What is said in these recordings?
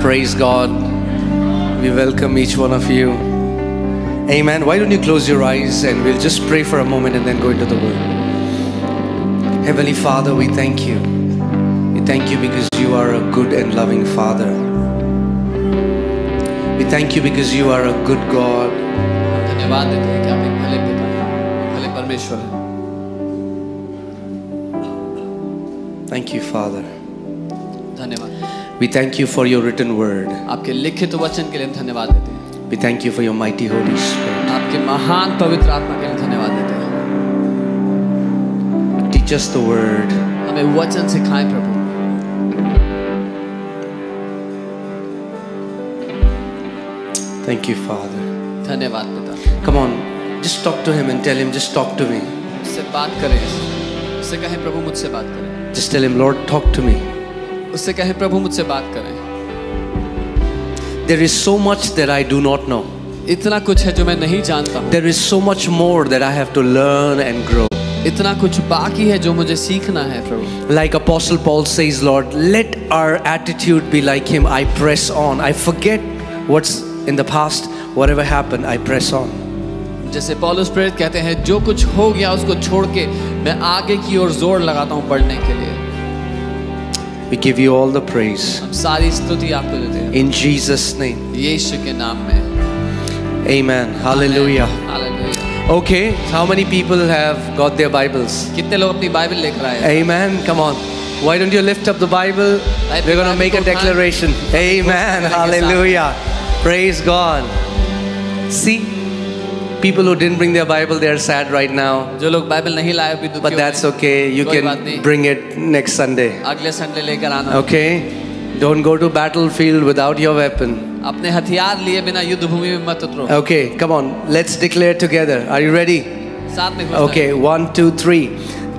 Praise God. We welcome each one of you. Amen. Why don't you close your eyes and we'll just pray for a moment and then go into the Word. Heavenly Father, we thank you. We thank you because you are a good and loving Father. We thank you because you are a good God. धन्यवाद देते हैं कि आप एक भले पिता, भले परमेश्वर हैं। Thank you, Father. धन्यवाद। We thank you for your written word. आपके लिखित वचन के लिए हम धन्यवाद देते हैं। We thank you for your mighty Holy Spirit. आपके महान पवित्र आत्मा के लिए धन्यवाद देते हैं। Teach us the word. हमें वचन सिखाएं प्रभु। Thank you, Father. धन्यवाद पिता। Come on, just talk to him and tell him, just talk to me. उससे बात करें, उससे कहें प्रभु मुझसे बात करें। Just tell him, Lord, talk to me. उससे कहें प्रभु मुझसे बात करें। There is so much that I do not know. इतना कुछ है जो मैं नहीं जानता हूँ। There is so much more that I have to learn and grow. इतना कुछ बाकी है जो मुझे सीखना है प्रभु। Like Apostle Paul says, Lord, let our attitude be like him. I press on. I forget what's in the past. Whatever happened, I press on. जैसे पौलुस प्रेरित कहते हैं, जो कुछ हो गया उसको छोड़ के मैं आगे की ओर जोर लगाता हूँ बढ़ने के लिए। We give you all the praise. हम सारी स्तुति आपको देते हैं। In Jesus' name. यीशु के नाम में। Amen. Hallelujah. Hallelujah. Okay, how many people have got their Bibles? कितने लोग अपनी बाइबल लेकर आए? Amen. Come on. Why don't you lift up the Bible? We're going to make a declaration. Amen. Hallelujah. Praise God. See, people who didn't bring their Bible, they are sad right now. जो लोग Bible नहीं लाए अभी दुखी But that's okay. You can bring it next Sunday. अगले Sunday लेकर आना। Okay? Don't go to battlefield without your weapon. अपने हथियार लिए बिना युद्ध भूमि में मत उतरो। Okay, come on. Let's declare together. Are you ready? साथ में घोषणा। Okay, 1, 2, 3.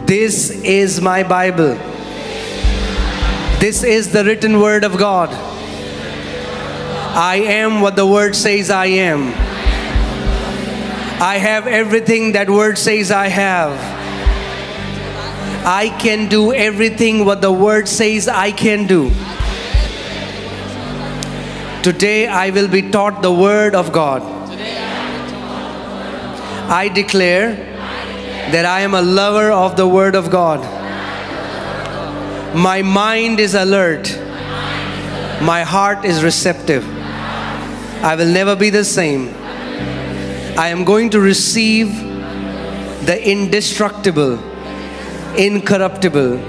This is my Bible. This is the written word of God. I am what the word says I am. I have everything that word says I have. I can do everything what the word says I can do. Today I will be taught the word of God. I declare that I am a lover of the word of God. My mind is alert. My heart is receptive. I will never be the same. I am going to receive the indestructible, incorruptible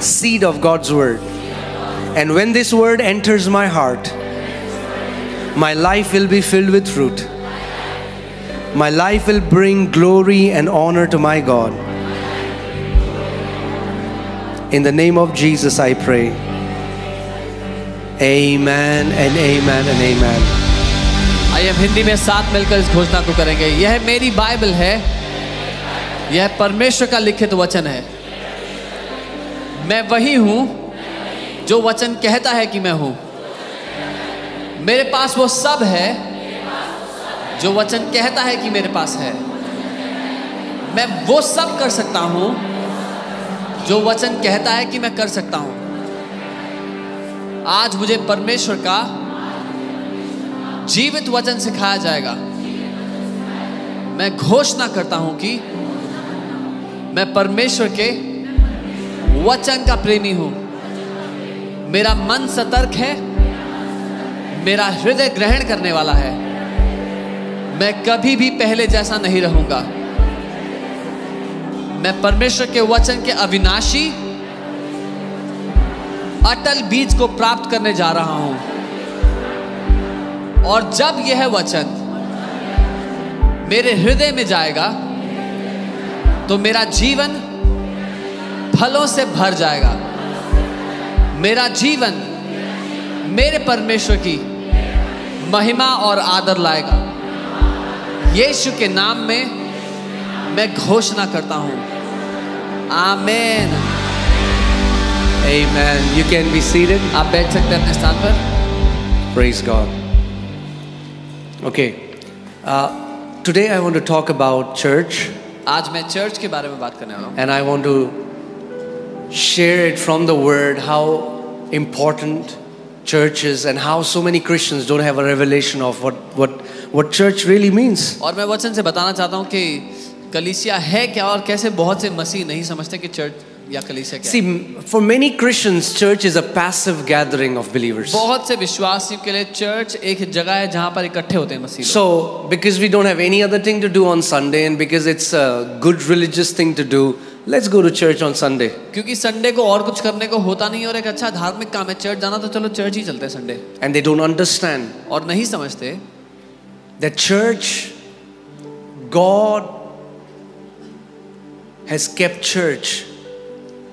seed of God's word. And when this word enters my heart, my life will be filled with fruit. My life will bring glory and honor to my God. In the name of Jesus I pray. Amen and amen and amen. आइए हम हिंदी में साथ मिलकर इस घोषणा को करेंगे। यह मेरी बाइबल है, यह परमेश्वर का लिखित वचन है। मैं वही हूँ जो वचन कहता है कि मैं हूँ। मेरे पास वो सब है जो वचन कहता है कि मेरे पास है। मैं वो सब कर सकता हूँ जो वचन कहता है कि मैं कर सकता हूँ। आज मुझे परमेश्वर का जीवित वचन सिखाया जाएगा। मैं घोषणा करता हूं कि मैं परमेश्वर के वचन का प्रेमी हूं। मेरा मन सतर्क है, मेरा हृदय ग्रहण करने वाला है। मैं कभी भी पहले जैसा नहीं रहूंगा। मैं परमेश्वर के वचन के अविनाशी अटल बीज को प्राप्त करने जा रहा हूं। और जब यह वचन मेरे हृदय में जाएगा तो मेरा जीवन फलों से भर जाएगा। मेरा जीवन मेरे परमेश्वर की महिमा और आदर लाएगा। यीशु के नाम में मैं घोषणा करता हूं। आमीन। Amen. You can be seated. आप बैठ सकते हैं अपने स्थान पर। Praise God. Okay. Today I want to talk about church. आज मैं चर्च के बारे में बात करने वाला हूँ। And I want to share it from the word how important churches and how so many Christians don't have a revelation of what church really means. और मैं वचन से बताना चाहता हूँ कि कलीसिया है क्या और कैसे बहुत से मसीह नहीं समझते कि चर्च या कलीसिया क्या है। See, for many Christians, church is a passive gathering of believers. बहुत से विश्वासियों के लिए चर्च एक जगह है जहाँ पर इकट्ठे होते हैं मसीह लोग। So, because we don't have any other thing to do on Sunday and because it's a good religious thing to do, let's go to church on Sunday. क्योंकि संडे को और कुछ करने को होता नहीं और एक अच्छा धार्मिक काम है चर्च जाना, तो चलो चर्च ही चलते हैं Sunday. And they don't understand और नहीं समझते that church, God has kept church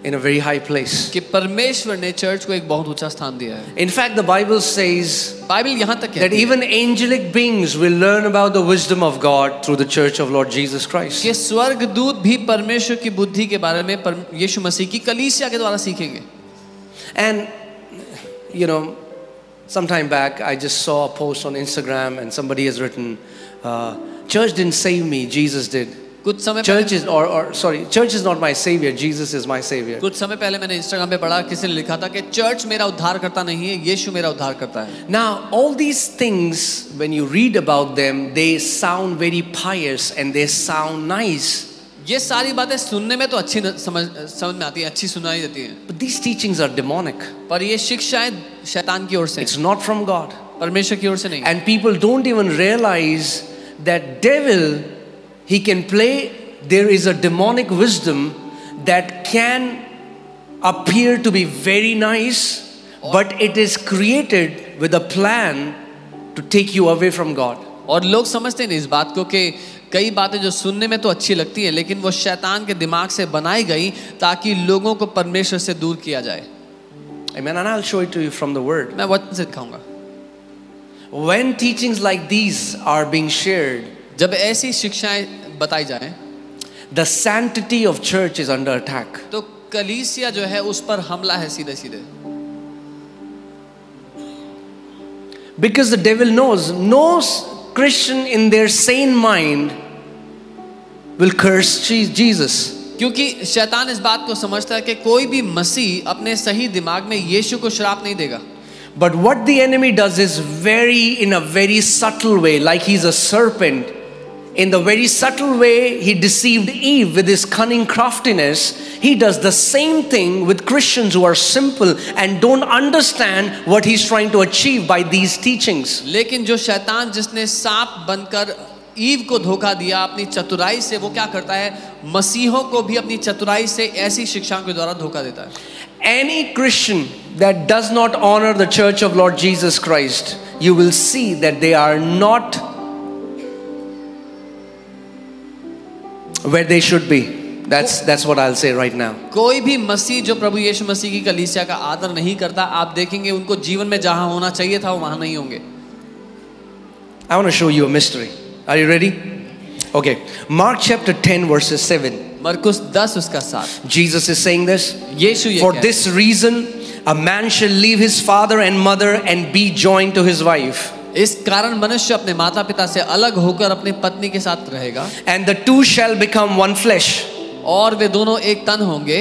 in a very high place. कि परमेश्वर ने चर्च को एक बहुत ऊंचा स्थान दिया है। In fact, the Bible says Bible यहाँ तक that कहती है even angelic beings will learn about the wisdom of God through the church of Lord Jesus Christ. कि स्वर्गदूत भी परमेश्वर की बुद्धि के बारे में यीशु मसीह की कलीसिया के द्वारा सीखेंगे। And you know, some time back I just saw a post on Instagram and somebody has written, church didn't save me, Jesus did. कुछ समय Church is church is not my savior, Jesus is my savior. कुछ समय पहले मैंने Instagram पे पढ़ा, किसी ने लिखा था कि चर्च मेरा उद्धार करता नहीं है, यीशु मेरा उद्धार करता है। Now all these things, when you read about them, they sound very pious and they sound nice. ये सारी बातें सुनने में तो अच्छी समझ में आती है, अच्छी सुनाई देती हैं, But these teachings are demonic. पर ये शिक्षाएं शैतान की ओर से, It's not from God. परमेश्वर की ओर से नहीं। And people don't even realize that devil, he can play, there is a demonic wisdom that can appear to be very nice, but it is created with a plan to take you away from God. और लोग समझते नहीं इस बात को कि कई बातें जो सुनने में तो अच्छी लगती हैं लेकिन वो शैतान के दिमाग से बनाई गई ताकि लोगों को परमेश्वर से दूर किया जाए। Amen. And I'll show it to you from the word. मैं वचन से दिखाऊंगा। When teachings like these are being shared, जब ऐसी शिक्षाएं बताई जाएं, the sanctity of church is under attack. तो कलीसिया जो है उस पर हमला है सीधे सीधे। Because the devil knows no Christian in their sane mind will curse Jesus. क्योंकि शैतान इस बात को समझता है कि कोई भी मसीह अपने सही दिमाग में यीशु को श्राप नहीं देगा। But what the enemy does is in a very subtle way, like he's a serpent. In the very subtle way he deceived Eve with his cunning craftiness, he does the same thing with Christians who are simple and don't understand what he's trying to achieve by these teachings. लेकिन जो शैतान जिसने सांप बनकर ewe को धोखा दिया अपनी चतुराई से, वो क्या करता है, मसीहों को भी अपनी चतुराई से ऐसी शिक्षाओं के द्वारा धोखा देता है। Any Christian that does not honor the church of Lord Jesus Christ, you will see that they are not where they should be. That's what I'll say right now. कोई भी मसीह जो प्रभु यीशु मसीह की कलीसिया का आदर नहीं करता, आप देखेंगे उनको जीवन में जहां होना चाहिए था वो वहां नहीं होंगे। I want to show you a mystery. Are you ready? Okay. Mark chapter 10 verses 7. मरकुस 10 उसका 7। Jesus is saying this. यीशु ये For कहता है, this reason a man shall leave his father and mother and be joined to his wife. इस कारण मनुष्य अपने माता पिता से अलग होकर अपनी पत्नी के साथ रहेगा, And the two shall become one flesh. और वे दोनों एक तन होंगे।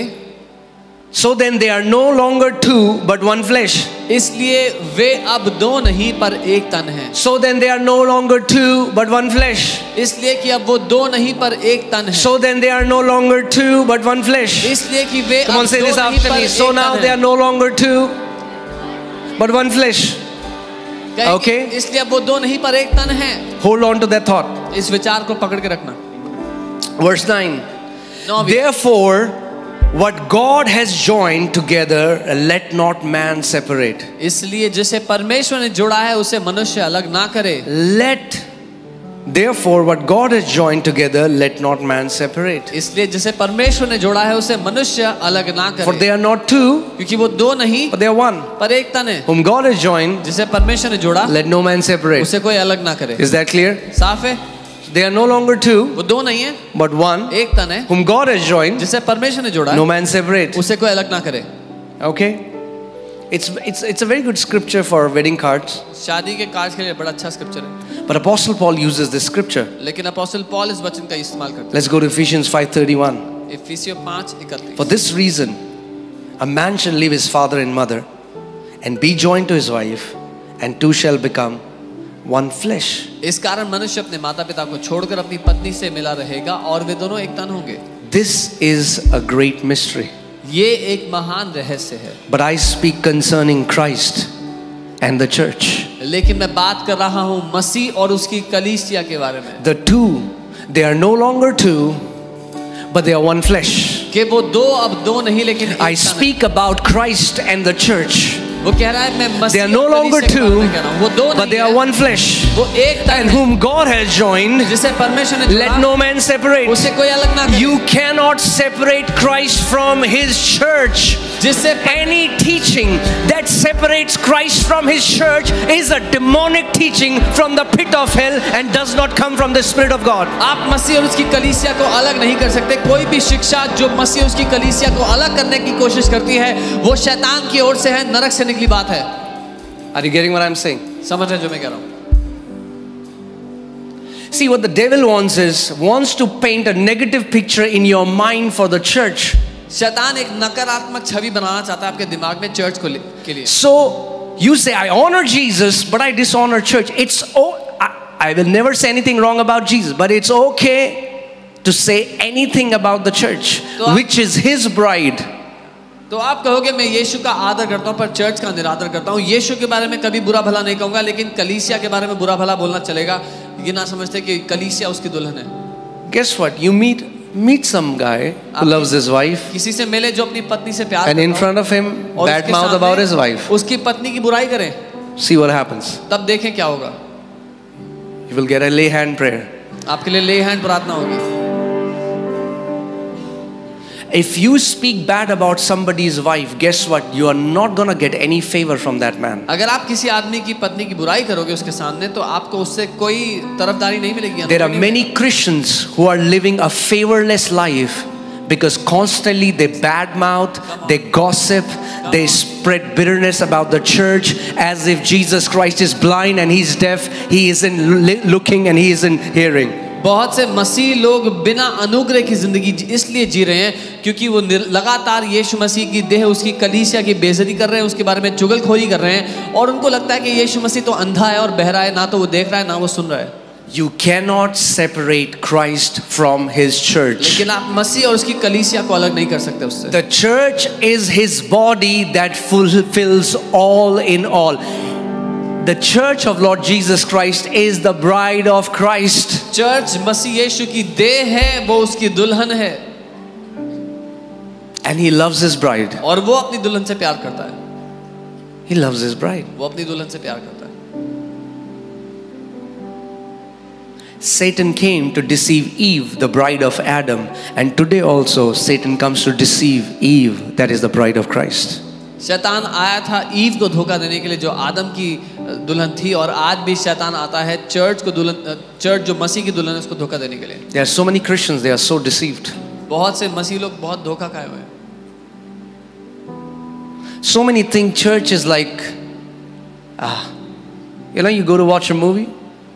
So then they are no longer two but one flesh. इसलिए वे अब दो नहीं पर एक तन हैं। So then they are no longer two but one flesh. इसलिए कि अब वो दो नहीं पर एक तन हैं। So then they are no longer two but one flesh. इसलिए कि वे Come on, अब say दो this नहीं after पर me. एक So now तन they are हैं। no longer two but one flesh. कहें कि Okay. इसलिए अब वो दो नहीं पर एक तन हैं। Hold on to that thought. इस विचार को पकड़ के रखना। Verse 9. 9। Therefore, what God has joined together, let not man separate. इसलिए जिसे परमेश्वर ने जोड़ा है उसे मनुष्य अलग ना करे। Therefore, what God has joined together, let not man separate. इसलिए जिसे परमेश्वर ने जोड़ा है उसे मनुष्य अलग ना For करे। they are not two, क्योंकि वो दो नहीं but they are one. पर एक तन है। Whom God has joined, जिसे परमेश्वर ने जोड़ा let no man separate. उसे कोई अलग ना करे। Is that clear? साफ है, They are no longer two, वो दो नहीं है but one. एक तन है। Whom God has joined, जिसे परमेश्वर ने जोड़ा no man separate. उसे कोई अलग ना करे। Okay? It's a very good scripture for wedding cards. शादी के कार्ड के लिए बड़ा अच्छा स्क्रिप्चर है, But Apostle Paul uses this scripture. लेकिन अपोस्टल पॉल इस वचन का इस्तेमाल करते Let's go to Ephesians 5:31. हैं। इफिसियों 5:31। For this reason, a man shall leave his father and mother and be joined to his wife, and two shall become one flesh. इस कारण मनुष्य अपने माता पिता को छोड़कर अपनी पत्नी से मिला रहेगा और वे दोनों एक तन होंगे. This is a great mystery. ये एक महान रहस्य है. But I speak concerning Christ and the church. लेकिन मैं बात कर रहा हूँ मसीह और उसकी कलीसिया के बारे में. The two, they are no longer two, but they are one flesh. कि वो दो अब दो नहीं लेकिन एक I तन है. speak about Christ and the church. वो कह रहा है मैं They मसीह are no और longer कलीसिया के बारे में two, कह रहा हूँ. वो दो but they नहीं are है, one flesh. वो एक तन And है. whom God has joined, जिसे परमेश्वर ने let जोड़ा, no man separate. उसे कोई अलग ना करे. You cannot separate Christ from his church. जिससे Any teaching that separates Christ from his church is a demonic teaching from the pit of hell and does not come from the Spirit of God. आप मसीह और उसकी कलीसिया को अलग नहीं कर सकते. कोई भी शिक्षा जो मसीह और उसकी कलीसिया को अलग करने की कोशिश करती है वो शैतान की ओर से है, नरक से निकली बात है. Are you getting what I'm saying? समझ रहे जो मैं कह रहा हूँ. See, what the devil wants to paint a negative picture in your mind for the church. शैतान एक नकारात्मक छवि बनाना चाहता है आपके दिमाग में चर्च के लिए. So you say, I honor Jesus, but I dishonor church. I will never say anything wrong about Jesus, but it's okay to say anything about the church, which is his bride. तो आप कहोगे मैं यीशु का आदर करता हूँ पर church का निरादर करता हूँ. यीशु के बारे में कभी बुरा भला नहीं कहूँगा, लेकिन कलीसिया के बारे में बुरा भला बोलना चलेगा. ये ना समझते कि कलीसिया उसकी दुल्हन है. Guess what? You meet some guy who loves his wife, किसी से मिले जो अपनी पत्नी से प्यार and in करता front of him, हो, और bad उसके mouth सामने about his wife. उसकी पत्नी की बुराई करें. See what happens. तब देखें क्या होगा. You will get a lay hand prayer. आपके लिए ले हैंड प्रार्थना होगी. If you speak bad about somebody's wife, guess what? You are not going to get any favor from that man. अगर आप किसी आदमी की पत्नी की बुराई करोगे उसके सामने तो आपको उससे कोई तरफदारी नहीं मिलेगी. There are many Christians who are living a favorless life because constantly they badmouth, they gossip, they spread bitterness about the church as if Jesus Christ is blind and he's deaf, he isn't looking and he isn't hearing. बहुत से मसीह लोग बिना अनुग्रह की जिंदगी इसलिए जी रहे हैं क्योंकि वो लगातार यीशु मसीह की देह उसकी कलीसिया की बेइज्जती कर रहे हैं, उसके बारे में चुगलखोरी कर रहे हैं और उनको लगता है कि यीशु मसीह तो अंधा है और बहरा है, ना तो वो देख रहा है ना वो सुन रहा है. You cannot separate Christ from his church. लेकिन आप मसीह और उसकी कलीसिया को अलग नहीं कर सकते उससे. The church is his body that fulfills all in all. The church of Lord Jesus Christ is the bride of Christ. Church मसीह यीशु की देह है, वो उसकी दुल्हन है. And he loves his bride. और वो अपनी दुल्हन से प्यार करता है. He loves his bride. वो अपनी दुल्हन से प्यार करता है. Satan came to deceive Eve, the bride of Adam, and today also Satan comes to deceive Eve, that is the bride of Christ. शैतान आया था ईव को धोखा देने के लिए जो आदम की दुल्हन थी, और आज भी शैतान आता है चर्च जो मसीह की दुल्हन है उसको धोखा देने के लिए. There are so many Christians, they are so deceived. बहुत से मसीह लोग बहुत धोखा खाए हुए हैं. So many think church is like, you go to watch a movie.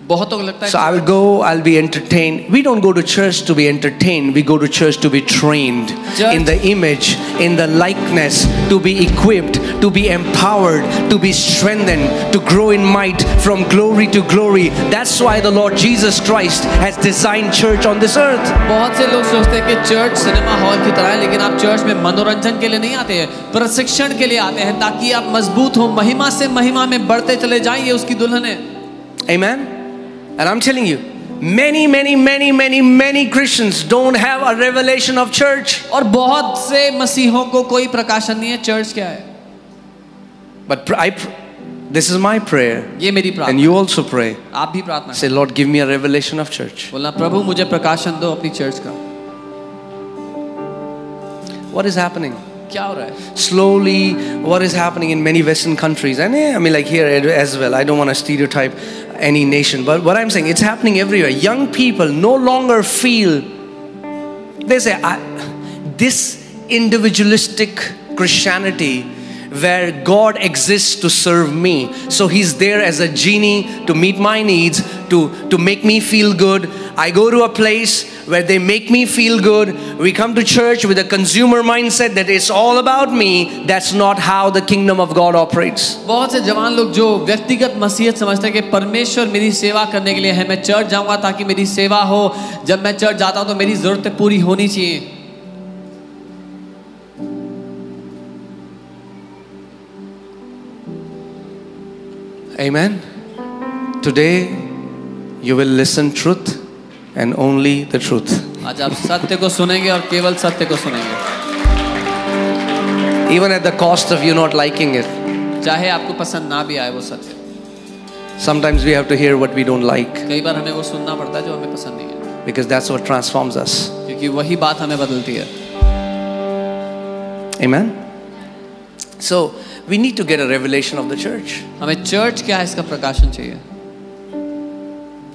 बहुतों को लगता है So I will go, I'll be entertained. We don't go to church to be entertained. We go to church to be trained in the image, in the likeness, to be equipped, to be empowered, to be strengthened, to grow in might from glory to glory. That's why the Lord Jesus Christ has designed church on this earth. बहुत से लोग सोचते हैं कि church cinema hall की तरह है, लेकिन आप चर्च में मनोरंजन के लिए नहीं आते हैं, प्रशिक्षण के लिए आते हैं ताकि आप मजबूत हो, महिमा से महिमा में बढ़ते चले जाएं. ये उसकी दुल्हन है. Amen. And I'm telling you, many Christians don't have a revelation of church. और बहुत से मसीहों को कोई प्रकाशन नहीं है चर्च क्या है. But this is my prayer. ये मेरी प्रार्थना. And you also pray. आप भी प्रार्थना. Say, Lord, give me a revelation of church. बोलना, प्रभु मुझे प्रकाशन दो अपनी चर्च का. What is happening? क्या हो रहा है? Slowly, what is happening in many Western countries, and I mean like here as well. I don't want to stereotype any nation, but what I'm saying, it's happening everywhere. Young people no longer feel, they say, this individualistic Christianity where God exists to serve me. So He's there as a genie to meet my needs, to make me feel good. I go to a place where they make me feel good. We come to church with a consumer mindset that it's all about me. That's not how the kingdom of God operates. बहुत से जवान लोग जो व्यक्तिगत मसीहत समझते हैं कि परमेश्वर मेरी सेवा करने के लिए है, मैं चर्च जाऊंगा ताकि मेरी सेवा हो, जब मैं चर्च जाता हूं तो मेरी जरूरतें पूरी होनी चाहिए. Amen. Today you will listen truth and only the truth. आज आप सत्य को सुनेंगे और केवल सत्य को सुनेंगे. Even at the cost of you not liking it. चाहे आपको पसंद ना भी आए वो सत्य. Sometimes we have to hear what we don't like. कई बार हमें वो सुनना पड़ता है जो हमें पसंद नहीं है. Because that's what transforms us. क्योंकि वही बात हमें बदलती है. Amen. So we need to get a revelation of the church. हमें चर्च क्या है इसका प्रकाशन चाहिए.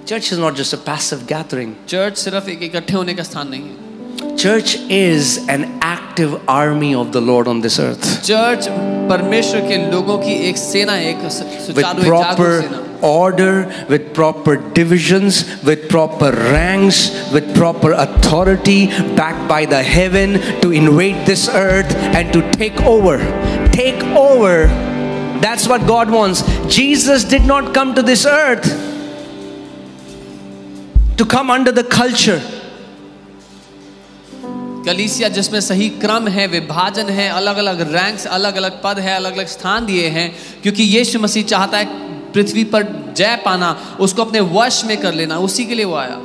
Church is not just a passive gathering. Church सिर्फ एक इकट्ठे होने का स्थान नहीं है. Church is an active army of the Lord on this earth. Church परमेश्वर के लोगों की एक सेना, एक With सुचारू एक जागरूक proper सेना. order, with proper divisions, with proper ranks, with proper authority, backed by the heaven to invade this earth and to take over. Take over. That's what God wants. Jesus did not come to this earth to come under the culture. कलीसिया जिसमें सही क्रम है, विभाजन है, अलग अलग ranks, अलग अलग पद है, अलग अलग स्थान दिए हैं, क्योंकि यीशु मसीह चाहता है पृथ्वी पर जय पाना, उसको अपने वश में कर लेना, उसी के लिए वो आया.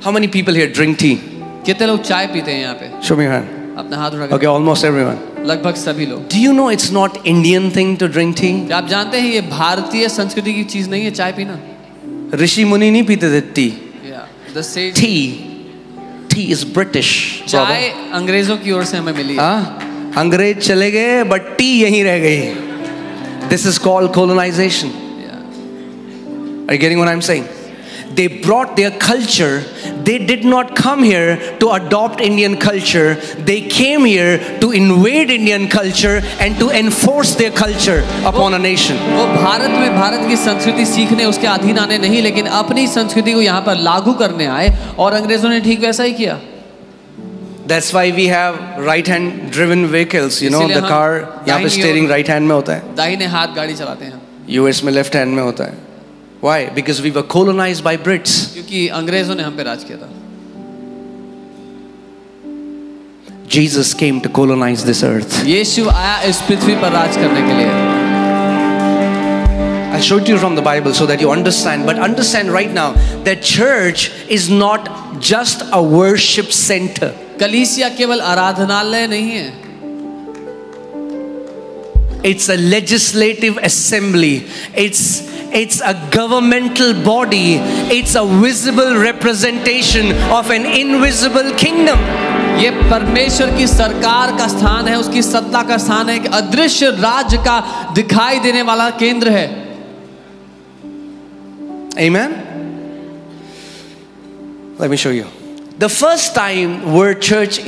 How many people here drink tea? कितने लोग चाय पीते हैं यहाँ पे? Show me your hand. अपना हाथ उठा. Okay, almost everyone. लगभग सभी लोग. Do you know it's not Indian thing to drink tea? क्या आप जानते हैं ये भारतीय संस्कृति की चीज नहीं है चाय पीना? ऋषि मुनि नहीं पीते थे tea. The sage. Tea is British. चाय अंग्रेजों की ओर से हमें मिली. हाँ, अंग्रेज चले गए but tea यहीं रह गई. This is called colonization. Are you getting what I'm saying? They brought their culture. They did not come here to adopt Indian culture. They came here to invade Indian culture and to enforce their culture upon a nation. वो भारत में भारत की संस्कृति सीखने, उसके अधीन आने नहीं, लेकिन अपनी संस्कृति को यहाँ पर लागू करने आए, और अंग्रेजों ने ठीक वैसा ही किया. That's why we have right-hand driven vehicles. You know, the car यहाँ पे steering right hand में होता है. दाहिने हाथ गाड़ी चलाते हैं. US में left hand में होता है. Why? Because we were colonized by Brits. क्योंकि अंग्रेजों ने हम पे राज किया था. Jesus came to colonize this earth. यीशु आया इस पृथ्वी पर राज करने के लिए. I showed you from the Bible so that you understand. But understand right now that church is not just a worship center. कलीसिया केवल आराधनालय नहीं है. It's a legislative assembly. It's a governmental body. It's a visible representation of an invisible kingdom. ये परमेश्वर की सरकार का स्थान है, उसकी सत्ता का स्थान है, एक अदृश्य राज्य का दिखाई देने वाला केंद्र है. Amen. Let me show you. The first time word church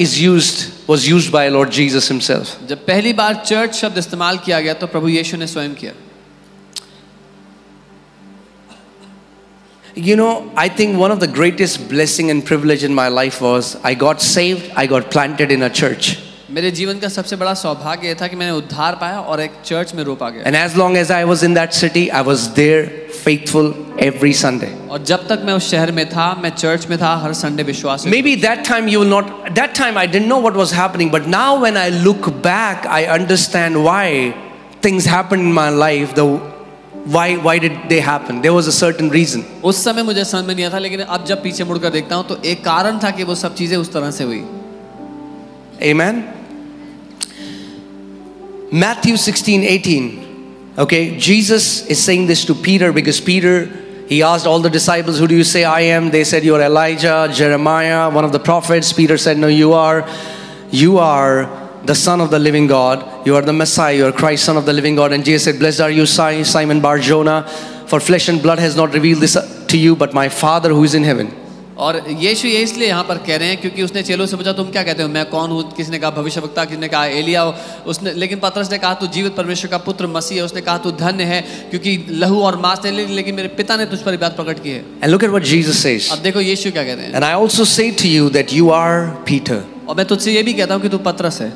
was used by Lord Jesus himself. जब पहली बार चर्च शब्द इस्तेमाल किया गया तो प्रभु यीशु ने स्वयं किया. You know, I think one of the greatest blessing and privilege in my life was I got saved, I got planted in a church. मेरे जीवन का सबसे बड़ा सौभाग्य यह था कि मैंने उद्धार पाया और एक चर्च में रोपा गया. And as long as I was in that city, I was there faithful every Sunday. और जब तक मैं उस शहर में था, मैं चर्च में था, हर संडे विश्वास. Maybe that time you will not. That time I didn't know what was happening, but now when I look back, I understand why things happened in my life. Why did they happen? There was a certain reason. उस समय मुझे समझ में नहीं आता, लेकिन अब जब पीछे मुड़कर देखता हूँ तो एक कारण था कि वो सब चीजें उस तरह से हुई. Amen. Matthew 16:18. Okay, Jesus is saying this to Peter because Peter, he asked all the disciples, who do you say I am? They said, you are Elijah, Jeremiah, one of the prophets. Peter said, no, you are the Son of the living God. You are the Messiah, you are Christ, Son of the living God. And Jesus said, blessed are you, Simon Bar-Jonah, for flesh and blood has not revealed this to you, but my Father who is in heaven. और यीशु ये इसलिए यहाँ पर कह रहे हैं क्योंकि उसने चेलों से पूछा तुम क्या कहते हो, मैं कौन हूँ? किसी ने कहा भविष्यवक्ता, किसी ने कहा एलिया। उसने लेकिन पतरस ने कहा तू जीवित परमेश्वर का पुत्र मसीह है। उसने कहा तू धन्य है क्योंकि लहू और मांस ने, लेकिन मेरे पिता ने तुझ पर बात प्रकट की है। And look at what Jesus says. अब देखो यीशु क्या कहते हैं। And I also say to you that you are Peter. और मैं तुझसे ये भी कहता हूँ कि तू पतरस है।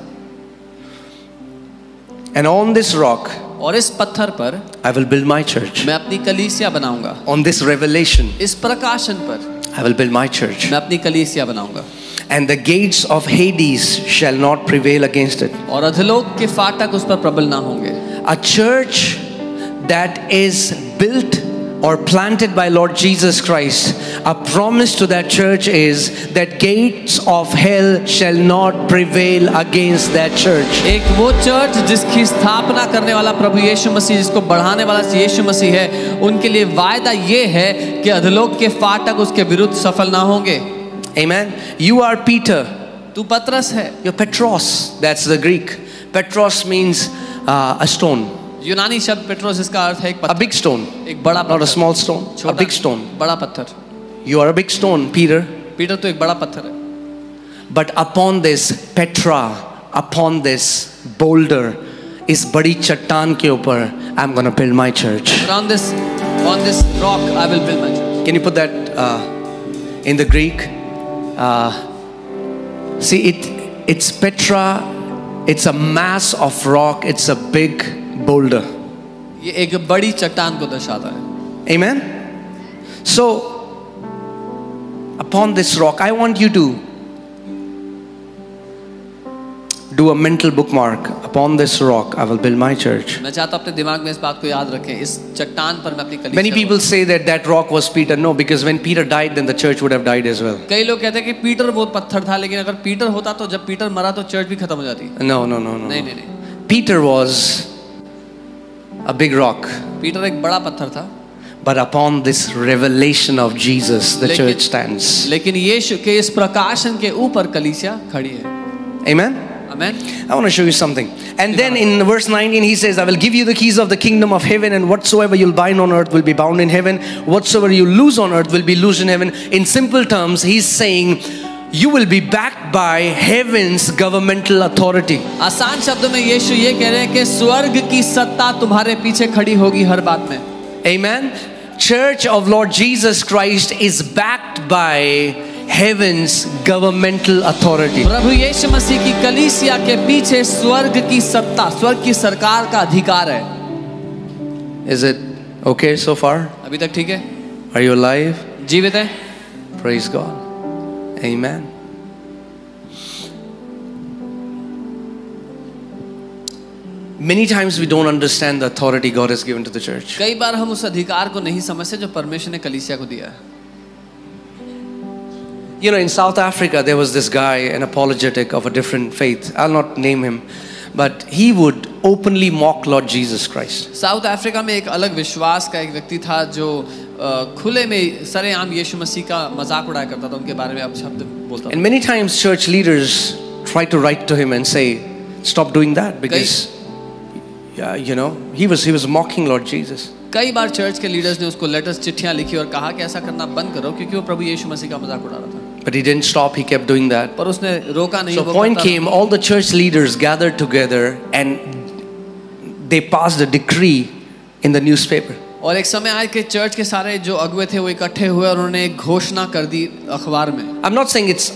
And on this rock और इस पत्थर पर I will build my church. मैं अपनी कलीसिया बनाऊंगा। On this revelation इस प्रकाशन पर I will build my church. मैं अपनी कलीसिया बनाऊंगा। And the gates of Hades shall not prevail against it. और अधोलोक के फाटक उस पर प्रबल ना होंगे। A church that is built or planted by Lord Jesus Christ, a promise to that church is that gates of hell shall not prevail against that church. एक वो चर्च जिसकी स्थापना करने वाला प्रभु यीशु मसीह, जिसको बढ़ाने वाला यीशु मसीह है, उनके लिए वायदा ये है कि अधोलोक के फाटक उसके विरुद्ध सफल ना होंगे। Amen. You are Peter. तू पतरस है। You're Petros. That's the Greek. Petros means a stone. यूनानी शब्द पेट्रोस, इसका अर्थ है एक A पत्थर, big stone. एक बड़ा Not a पत्थर, small stone. A छोटा, big stone. बड़ा पत्थर। You are a big stone, Peter. Peter तो एक बड़ा पत्थर है। But upon this Petra, upon this boulder, इस बड़ी चट्टान के ऊपर I'm going to build my church. But on this rock I will build my church. Can you put that in the Greek? See, it's Petra. It's a mass of rock. It's a big boulder. ये एक बड़ी चट्टान को दर्शाता है। Amen. So, upon this rock, I want you to do a mental bookmark. Upon this rock, I will build my church. मैं चाहता हूँ अपने दिमाग में इस बात को याद रखें, इस चट्टान पर मैं अपनी कलीसिया। Many people say that that rock was Peter. No, because when Peter died, then the church would have died as well. कई लोग कहते हैं कि पीटर वो पत्थर था, लेकिन अगर पीटर होता तो जब पीटर मरा तो चर्च भी खत्म हो जाती। No. नहीं। Peter was a big rock. Peter एक बड़ा पत्थर था। But upon this revelation of Jesus, the church stands. लेकिन यीशु के इस प्रकाशन के ऊपर कलीसिया खड़ी है। Amen. Amen. I want to show you something. And then in verse 19 he says, I will give you the keys of the kingdom of heaven, and whatsoever you'll bind on earth will be bound in heaven. Whatsoever you loose on earth will be loosed in heaven. In simple terms, he's saying, you will be backed by heaven's governmental authority. आसान शब्दों में यीशु ये कह रहे हैं कि स्वर्ग की सत्ता तुम्हारे पीछे खड़ी होगी हर बात में। Amen. Church of Lord Jesus Christ is backed by heaven's governmental authority. प्रभु यीशु मसीह की कलीसिया के पीछे स्वर्ग की सत्ता, स्वर्ग की सरकार का अधिकार है। Is it okay so far? अभी तक ठीक है? Are you alive? जीवित है? Praise God. Amen. Many times we don't understand the authority God has given to the church. कई बार हम उस अधिकार को नहीं समझते जो परमेश्वर ने कलीसिया को दिया है। You know, in South Africa, there was this guy, an apologetic of a different faith. I'll not name him, but he would openly mock Lord Jesus Christ. South Africa में एक अलग विश्वास का एक व्यक्ति था जो खुले में सरेआम यीशु मसीह का मजाक उड़ाया करता था, उनके बारे में अब शब्द बोलता था। And many times church leaders try to write to him and say, stop doing that, because you know, he was mocking Lord Jesus. कई बार चर्च के लीडर्स ने उसको लेटर्स, चिट्ठियां लिखी और कहा कि ऐसा करना बंद करो, क्योंकि वो प्रभु यीशु मसीह का मजाक उड़ा रहा था। But he didn't stop, he kept doing that. पर उसने रोका नहीं। So point came, all the church leaders gathered together and they passed a decree in the newspaper. और एक समय आया कि चर्च के सारे जो अगुवे थे वो इकट्ठे हुए और उन्होंने एक घोषणा कर दी अखबार में। I'm not saying it's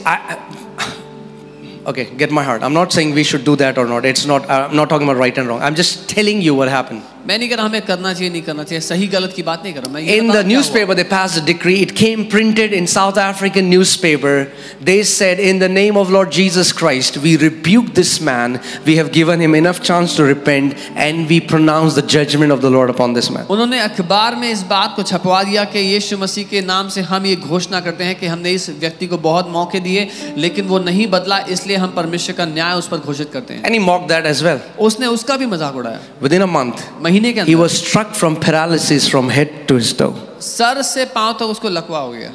okay, get my heart. I'm not saying we should do that or not. It's not. I'm not talking about right and wrong. I'm just telling you what happened. मैं नहीं कह रहा हमें करना चाहिए नहीं करना चाहिए, सही गलत की बात नहीं कर रहा मैं। In the newspaper, they passed a decree. It came printed in South African newspaper. They said, in the name of Lord Jesus Christ, we rebuke this man. We have given him enough chance to repent, and we pronounce the judgment of the Lord upon this man. उन्होंने अखबार में इस बात को छपवा दिया कि यीशु मसीह के नाम से हम ये घोषणा करते हैं कि हमने इस व्यक्ति को बहुत मौके दिए, लेकिन वो नहीं बदला, इसलिए हम परमेश्वर का न्याय उस पर घोषित करते हैं। And he mocked that as well. उसने उसका भी मजाक उड़ाया। Within a month, महीने के he अंदर was struck from paralysis from head to his toe. Sir से पांव तक उसको लकवा हो गया।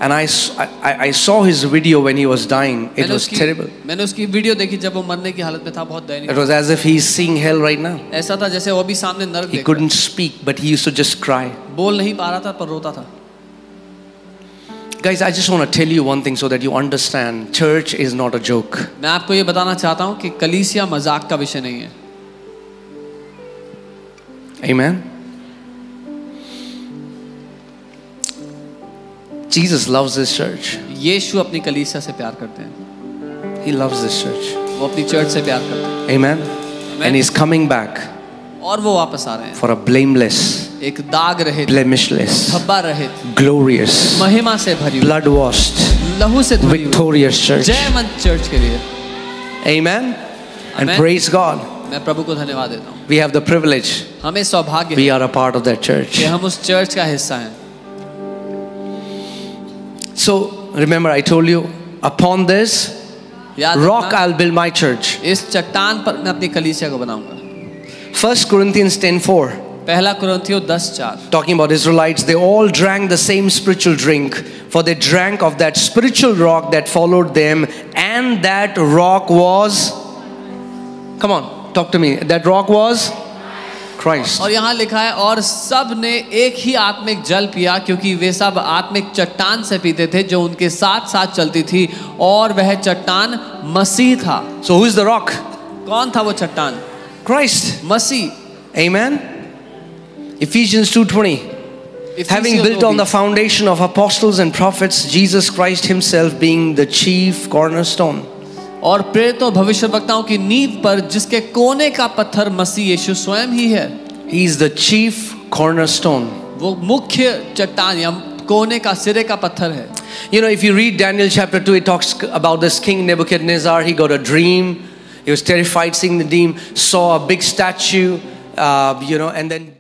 And I saw his video when he was dying. It was terrible. मैंने उसकी वीडियो देखी जब वो मरने की हालत में था, बहुत दयनीय। It was as if he's seeing hell right now. ऐसा था जैसे वो भी सामने नरक He couldn't speak, but he used to just cry. बोल नहीं पा रहा था पर रोता था। Guys, I just want to tell you one thing so that you understand. Church is not a joke. मैं आपको ये बताना चाहता हूँ कि कलीसिया मजाक का विषय नहीं है. Amen. Jesus loves this church. यीशु अपनी कलीसिया से प्यार करते हैं. He loves this church. वो अपनी चर्च से प्यार करते हैं. Amen. And He's coming back और वो वापस आ रहे हैं for a blameless, एक दाग रहित, blemishless, धब्बा रहित, glorious, महिमा से भरी, blood washed, लहू से धुली, victorious church. जयवंत चर्च के लिए. Amen. And Amen. praise God. मैं प्रभु को धन्यवाद देता हूँ. We have the privilege. हमें सौभाग्य We है are a part of that church. कि हम उस चर्च का हिस्सा हैं. So remember, I told you, upon this याद rock रखना, I'll build my church. इस चट्टान पर मैं अपनी कलीसिया को बनाऊंगा. 1 Corinthians 10:4. पहला कुरिन्थियों 10:4. Talking about Israelites, they all drank the same spiritual drink, for they drank of that spiritual rock that followed them, and that rock was, come on, talk to me, that rock was Christ. और यहाँ लिखा है और सब ने एक ही आत्मिक जल पिया क्योंकि वे सब आत्मिक चट्टान से पीते थे जो उनके साथ साथ चलती थी और वह चट्टान मसीह था. So who is the rock? कौन था वो चट्टान? Christ. Masih. Amen. Ephesians 2:20. Having built on the foundation of apostles and prophets, Jesus Christ himself being the chief cornerstone. और प्रेरितों भविष्यवक्ताओं की नींव पर जिसके कोने का पत्थर मसीह यीशु स्वयं ही है. He is the chief cornerstone. वो मुख्य चट्टान या कोने का सिरे का पत्थर है. You know, if you read Daniel chapter 2, it talks about this king Nebuchadnezzar. He got a dream. He was terrified seeing the dream, saw a big statue, and then